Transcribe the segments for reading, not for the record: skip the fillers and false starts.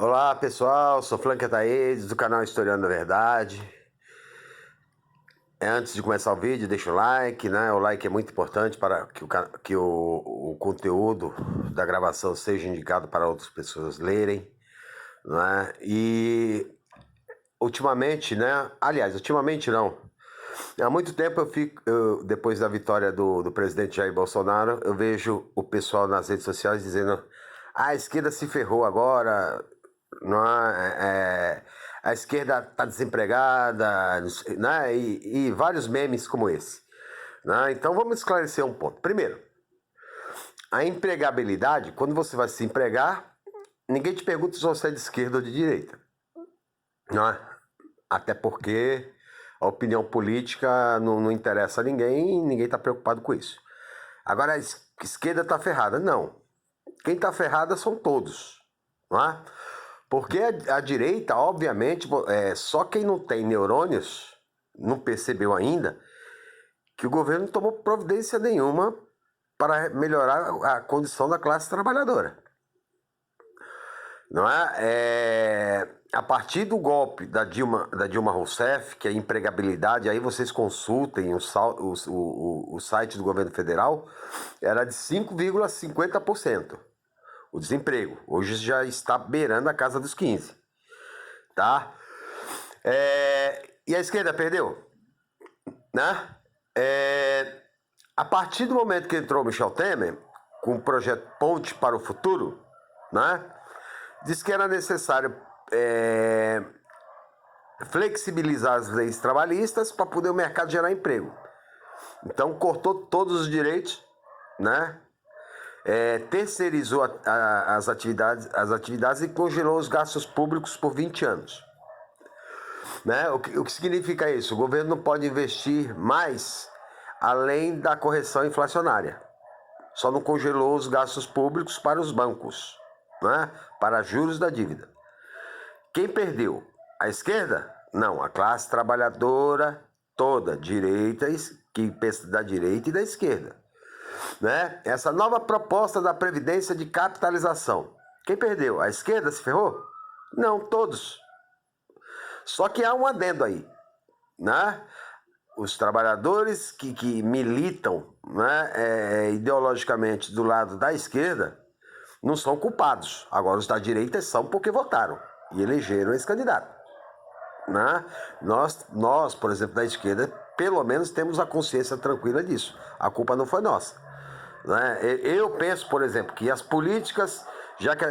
Olá pessoal, sou Flanker Taedes do canal Historiando a Verdade. Antes de começar o vídeo, deixa o like, né? O like é muito importante para que o conteúdo da gravação seja indicado para outras pessoas lerem, né? E ultimamente, né? Aliás, ultimamente não. Há muito tempo depois da vitória do presidente Jair Bolsonaro, eu vejo o pessoal nas redes sociais dizendo: a esquerda se ferrou agora, não a esquerda está desempregada, né? E vários memes como esse, né? Então vamos esclarecer um ponto. Primeiro, a empregabilidade, quando você vai se empregar, ninguém te pergunta se você é de esquerda ou de direita, não é? Até porque a opinião política não interessa a ninguém e ninguém está preocupado com isso. Agora a esquerda está ferrada. Não. Quem está ferrada são todos, não é? Porque a direita, obviamente, só quem não tem neurônios não percebeu ainda que o governo não tomou providência nenhuma para melhorar a condição da classe trabalhadora. Não é? A partir do golpe da Dilma Rousseff, que é a empregabilidade, aí vocês consultem o site do governo federal, era de 5,50%. O desemprego. Hoje já está beirando a casa dos 15%. Tá? E a esquerda perdeu? Né? A partir do momento que entrou Michel Temer, com o projeto Ponte para o Futuro, né? Disse que era necessário flexibilizar as leis trabalhistas para poder o mercado gerar emprego. Então cortou todos os direitos, né? Terceirizou as atividades e congelou os gastos públicos por 20 anos. Né? O que significa isso? O governo não pode investir mais além da correção inflacionária. Só não congelou os gastos públicos para os bancos, né? Para juros da dívida. Quem perdeu? A esquerda? Não, a classe trabalhadora toda, que pensa da direita e da esquerda. Né? Essa nova proposta da Previdência de capitalização. Quem perdeu? A esquerda se ferrou? Não, todos. Só que há um adendo aí, né? Os trabalhadores que militam, né, ideologicamente do lado da esquerda não são culpados. Agora os da direita são porque votaram e elegeram esse candidato. Né? Nós, por exemplo, da esquerda, pelo menos temos a consciência tranquila disso. A culpa não foi nossa. Né? Eu penso, por exemplo, que as políticas, já que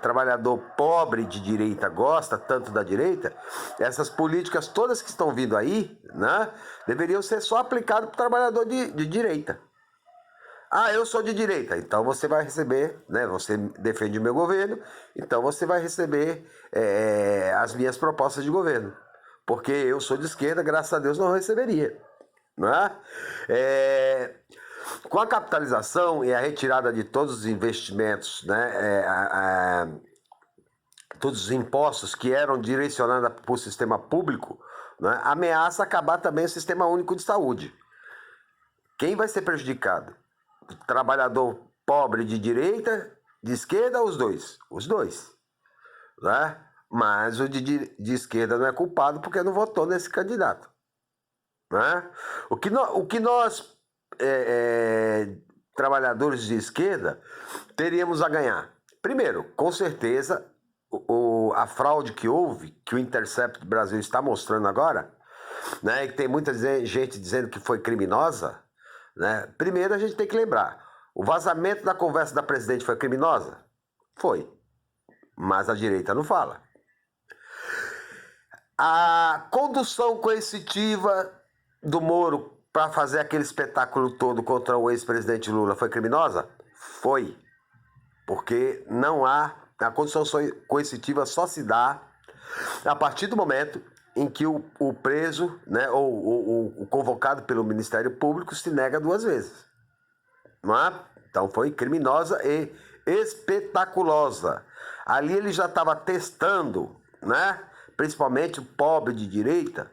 trabalhador pobre de direita gosta tanto da direita, essas políticas todas que estão vindo aí, né, deveriam ser só aplicadas para o trabalhador de direita. Ah, eu sou de direita, então você vai receber, né? Você defende o meu governo, então você vai receber as minhas propostas de governo. Porque eu sou de esquerda, graças a Deus não receberia. Não é? Com a capitalização e a retirada de todos os investimentos, né, todos os impostos que eram direcionados para o sistema público, né, ameaça acabar também o sistema único de saúde. Quem vai ser prejudicado? O trabalhador pobre de direita, de esquerda ou os dois? Os dois. Né? Mas o de esquerda não é culpado porque não votou nesse candidato. Né? O que nós, trabalhadores de esquerda, teríamos a ganhar? Primeiro, com certeza, a fraude que houve, que o Intercept Brasil está mostrando agora, né, e que tem muita gente dizendo que foi criminosa, né? Primeiro a gente tem que lembrar, o vazamento da conversa da presidente foi criminosa? Foi, mas a direita não fala. A condução coercitiva do Moro para fazer aquele espetáculo todo contra o ex-presidente Lula foi criminosa? Foi, porque não há, a condução coercitiva só se dá a partir do momento em que o preso, né, ou o convocado pelo Ministério Público se nega 2 vezes. Não é? Então foi criminosa e espetaculosa. Ali ele já estava testando, né, principalmente o pobre de direita,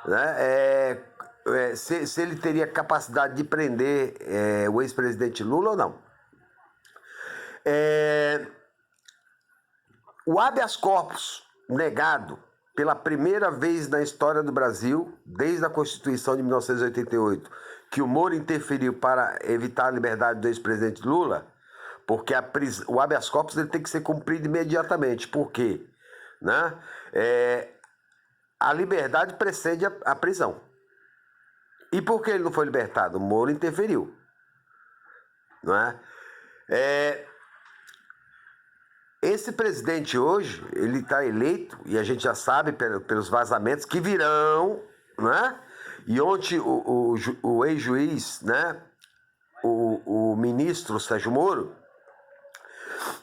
né, se ele teria capacidade de prender o ex-presidente Lula ou não. O habeas corpus negado pela primeira vez na história do Brasil, desde a Constituição de 1988, que o Moro interferiu para evitar a liberdade do ex-presidente Lula, porque o habeas corpus ele tem que ser cumprido imediatamente. Por quê? Né? A liberdade precede a prisão. E por que ele não foi libertado? O Moro interferiu. Não é? Esse presidente hoje, ele está eleito, e a gente já sabe pelos vazamentos que virão, né? E ontem o ex-juiz, né? O ministro Sérgio Moro,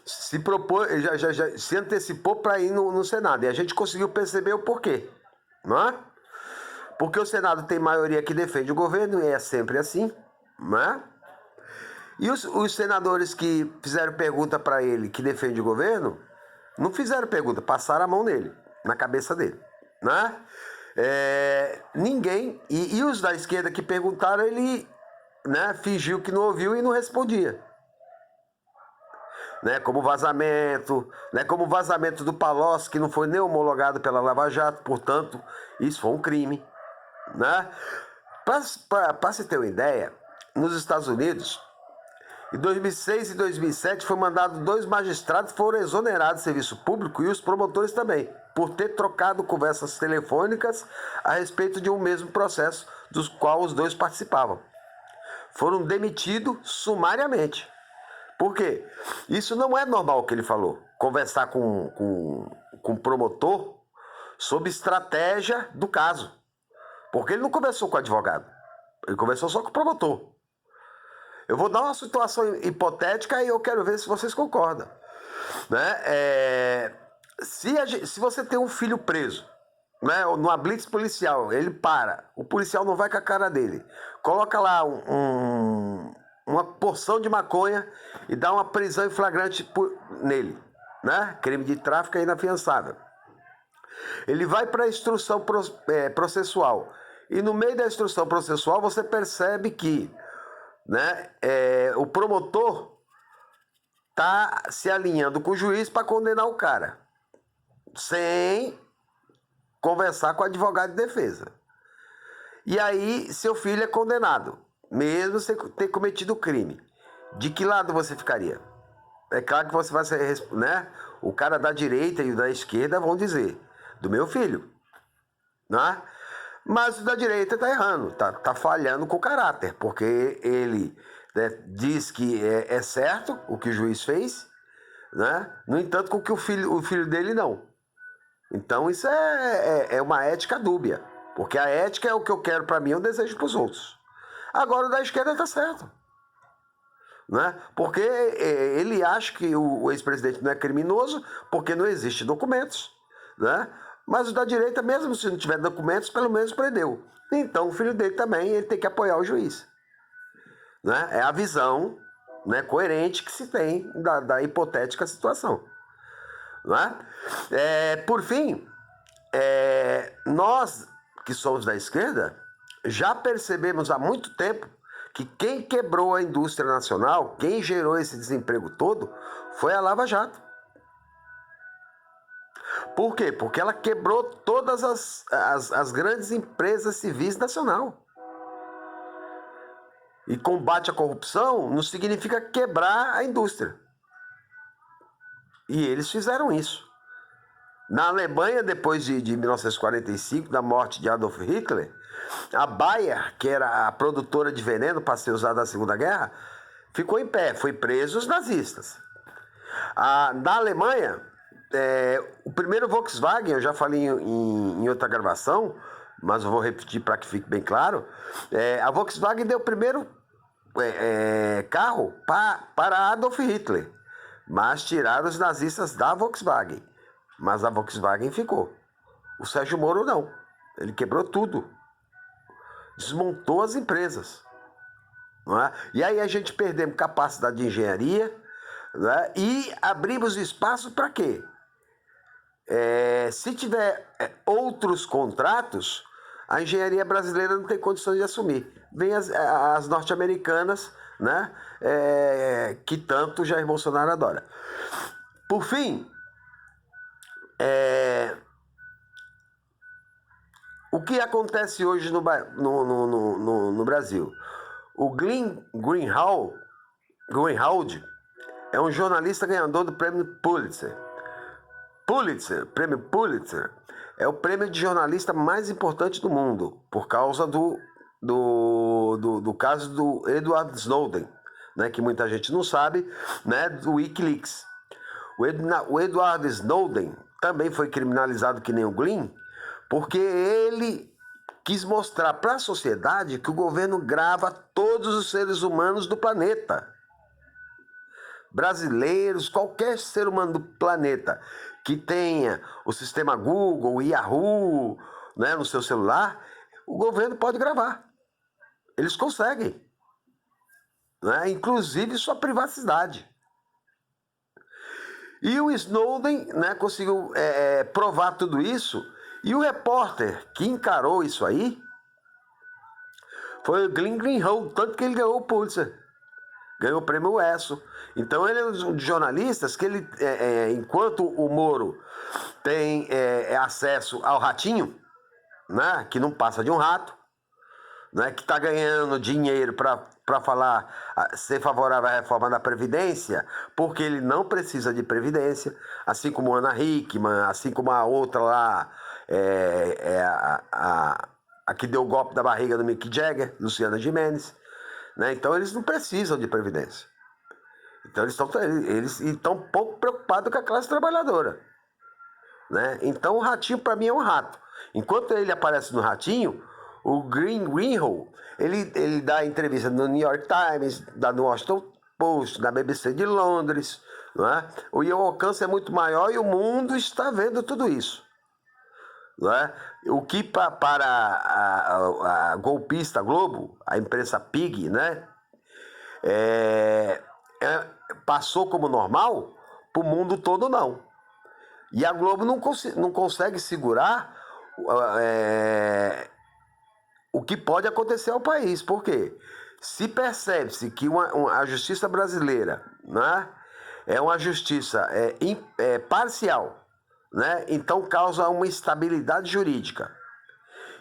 se propôs, já se antecipou para ir no Senado. E a gente conseguiu perceber o porquê, não é? Porque o Senado tem maioria que defende o governo, e é sempre assim, não é? E os senadores que fizeram pergunta para ele, que defende o governo, não fizeram pergunta, passaram a mão nele, na cabeça dele, né? Ninguém, e os da esquerda que perguntaram, ele, né, fingiu que não ouviu e não respondia. Né, como vazamento, né, como vazamento do Palocci, que não foi nem homologado pela Lava Jato, portanto, isso foi um crime. Né? Para se ter uma ideia, nos Estados Unidos, em 2006 e 2007 foi mandado 2 magistrados que foram exonerados do serviço público e os promotores também, por ter trocado conversas telefônicas a respeito de um mesmo processo, dos qual os 2 participavam. Foram demitidos sumariamente. Por quê? Isso não é normal o que ele falou. Conversar com o promotor sobre estratégia do caso. Porque ele não conversou com o advogado. Ele conversou só com o promotor. Eu vou dar uma situação hipotética e eu quero ver se vocês concordam. Né? Se você tem um filho preso, né, numa blitz policial, ele para, o policial não vai com a cara dele, coloca lá uma porção de maconha e dá uma prisão em flagrante nele, né? Crime de tráfico é inafiançável. Ele vai para a instrução processual. E no meio da instrução processual você percebe que, né, o promotor está se alinhando com o juiz para condenar o cara, sem conversar com o advogado de defesa. E aí seu filho é condenado, mesmo sem ter cometido o crime. De que lado você ficaria? É claro que você vai ser, né? O cara da direita e o da esquerda vão dizer, do meu filho, né? Mas o da direita está errando, tá falhando com o caráter, porque ele, né, diz que é certo o que o juiz fez, né? No entanto, com que o filho dele não. Então isso é uma ética dúbia, porque a ética é o que eu quero para mim, eu desejo para os outros. Agora o da esquerda está certo, né? Porque ele acha que o ex-presidente não é criminoso porque não existem documentos, né? Mas o da direita, mesmo se não tiver documentos, pelo menos prendeu. Então o filho dele também ele tem que apoiar o juiz. Né? É a visão, né, coerente que se tem da hipotética situação. Não é? Por fim, nós que somos da esquerda já percebemos há muito tempo que quem quebrou a indústria nacional, quem gerou esse desemprego todo, foi a Lava Jato. Por quê? Porque ela quebrou todas as grandes empresas civis nacionais. E combate à corrupção não significa quebrar a indústria. E eles fizeram isso. Na Alemanha, depois de 1945, da morte de Adolf Hitler, a Bayer, que era a produtora de veneno para ser usada na Segunda Guerra, ficou em pé, foi preso os nazistas. Na Alemanha, o primeiro Volkswagen, eu já falei em outra gravação, mas eu vou repetir para que fique bem claro, a Volkswagen deu o primeiro carro para Adolf Hitler, mas tiraram os nazistas da Volkswagen, mas a Volkswagen ficou. O Sérgio Moro não, ele quebrou tudo, desmontou as empresas, não é? E aí a gente perdemos capacidade de engenharia, não é? E abrimos espaço para quê? Se tiver outros contratos, a engenharia brasileira não tem condições de assumir. Vem as norte-americanas, né? Que tanto Jair Bolsonaro adora. Por fim, O que acontece hoje no Brasil? O Glenn Greenwald é um jornalista ganhador do prêmio Pulitzer. Prêmio Pulitzer é o prêmio de jornalista mais importante do mundo, por causa do caso do Edward Snowden, né, que muita gente não sabe, né, do Wikileaks. O Edward Snowden também foi criminalizado que nem o Glenn, porque ele quis mostrar para a sociedade que o governo grava todos os seres humanos do planeta. Brasileiros, qualquer ser humano do planeta que tenha o sistema Google, Yahoo, né, no seu celular, o governo pode gravar. Eles conseguem. Né, inclusive sua privacidade. E o Snowden, né, conseguiu provar tudo isso. E o repórter que encarou isso aí foi o Glenn Greenwald, tanto que ele ganhou o Pulitzer. Ganhou o prêmio ESSO. Então ele é um dos jornalistas que ele, enquanto o Moro tem acesso ao ratinho, né, que não passa de um rato, né, que está ganhando dinheiro para falar, ser favorável à reforma da Previdência, porque ele não precisa de Previdência, assim como Ana Hickman, assim como a outra lá, a que deu o golpe da barriga do Mick Jagger, Luciana Gimenez. Né? Então eles não precisam de Previdência. Então eles estão pouco preocupados com a classe trabalhadora. Né? Então o ratinho para mim é um rato. Enquanto ele aparece no ratinho, o Greenwald, ele dá entrevista no New York Times, dá no Washington Post, na BBC de Londres. Não é? O alcance é muito maior e o mundo está vendo tudo isso. Não é? O que para a golpista Globo, a imprensa PIG, né, passou como normal, para o mundo todo não. E a Globo não consegue segurar o que pode acontecer ao país. Por quê? Se percebe-se que a justiça brasileira, né, é uma justiça parcial, né, então causa uma instabilidade jurídica.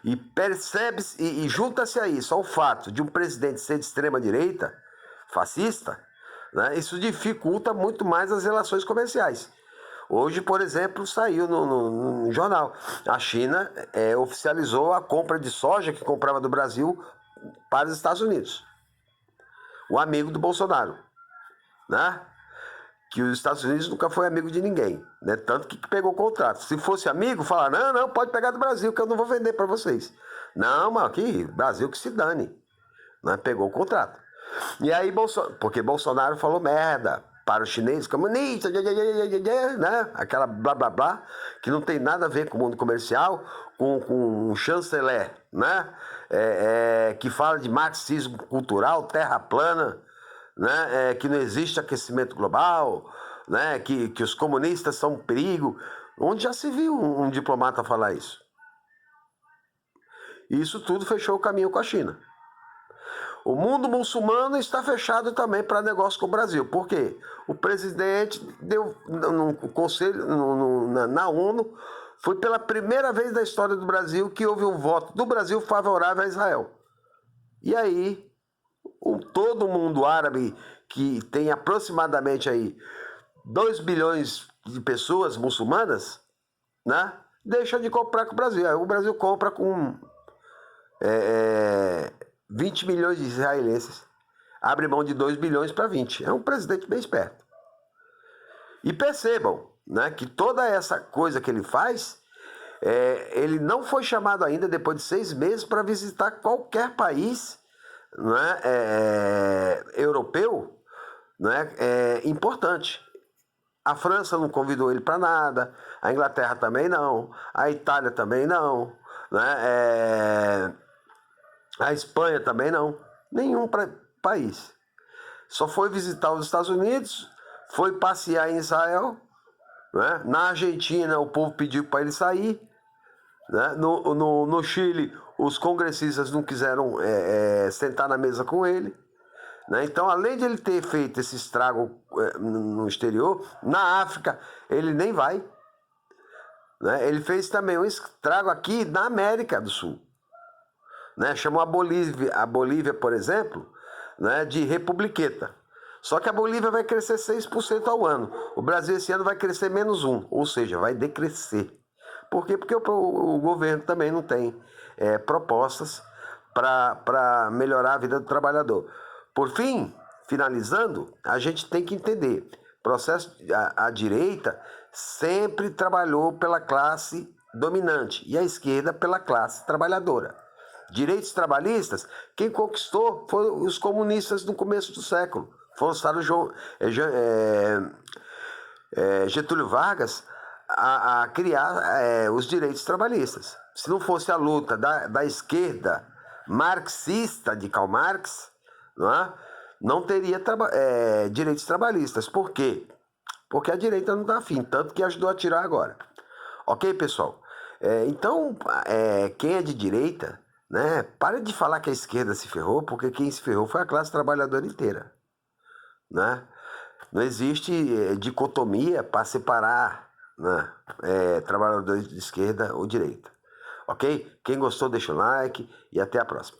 E percebe-se, e junta-se a isso ao fato de um presidente ser de extrema direita, fascista, né, isso dificulta muito mais as relações comerciais. Hoje, por exemplo, saiu no jornal, a China oficializou a compra de soja que comprava do Brasil para os Estados Unidos. O amigo do Bolsonaro, né? Que os Estados Unidos nunca foi amigo de ninguém, né? Tanto que pegou o contrato. Se fosse amigo, falar, não, pode pegar do Brasil, que eu não vou vender para vocês. Não, mas aqui, Brasil que se dane. Né? Pegou o contrato. E aí, porque Bolsonaro falou merda para os chineses, comunistas, né? Aquela blá blá blá, que não tem nada a ver com o mundo comercial, com um chanceler, né? Que fala de marxismo cultural, terra plana, né? Que não existe aquecimento global, né? Que os comunistas são um perigo. Onde já se viu um diplomata falar isso? Isso tudo fechou o caminho com a China. O mundo muçulmano está fechado também para negócio com o Brasil. Por quê? O presidente deu no conselho, na ONU, foi pela primeira vez na história do Brasil que houve um voto do Brasil favorável a Israel. E aí, todo mundo árabe, que tem aproximadamente aí 2 bilhões de pessoas muçulmanas, né, deixa de comprar com o Brasil. Aí o Brasil compra com 20 milhões de israelenses. Abre mão de 2 bilhões para 20. É um presidente bem esperto. E percebam, né, que toda essa coisa que ele faz, ele não foi chamado ainda, depois de 6 meses, para visitar qualquer país, né, europeu, né, importante. A França não convidou ele para nada, a Inglaterra também não, a Itália também não, né, a Espanha também não, nenhum país. Só foi visitar os Estados Unidos, foi passear em Israel, né? Na Argentina o povo pediu para ele sair, né? No Chile os congressistas não quiseram sentar na mesa com ele, né? Então, além de ele ter feito esse estrago no exterior, na África ele nem vai, né? Ele fez também um estrago aqui na América do Sul, né? Chamou a Bolívia, por exemplo, né, de republiqueta. Só que a Bolívia vai crescer 6% ao ano. O Brasil esse ano vai crescer menos 1%, ou seja, vai decrescer. Por quê? Porque o governo também não tem propostas para melhorar a vida do trabalhador. Por fim, finalizando, a gente tem que entender, a direita sempre trabalhou pela classe dominante e a esquerda pela classe trabalhadora. Direitos trabalhistas, quem conquistou foram os comunistas no começo do século. Forçaram Getúlio Vargas a criar os direitos trabalhistas. Se não fosse a luta da esquerda marxista de Karl Marx, não teria direitos trabalhistas. Por quê? Porque a direita não está afim, tanto que ajudou a tirar agora. Ok, pessoal? Então, quem é de direita, né, para de falar que a esquerda se ferrou, porque quem se ferrou foi a classe trabalhadora inteira. Né? Não existe dicotomia para separar, né, trabalhadores de esquerda ou direita. Ok? Quem gostou, deixa o like e até a próxima.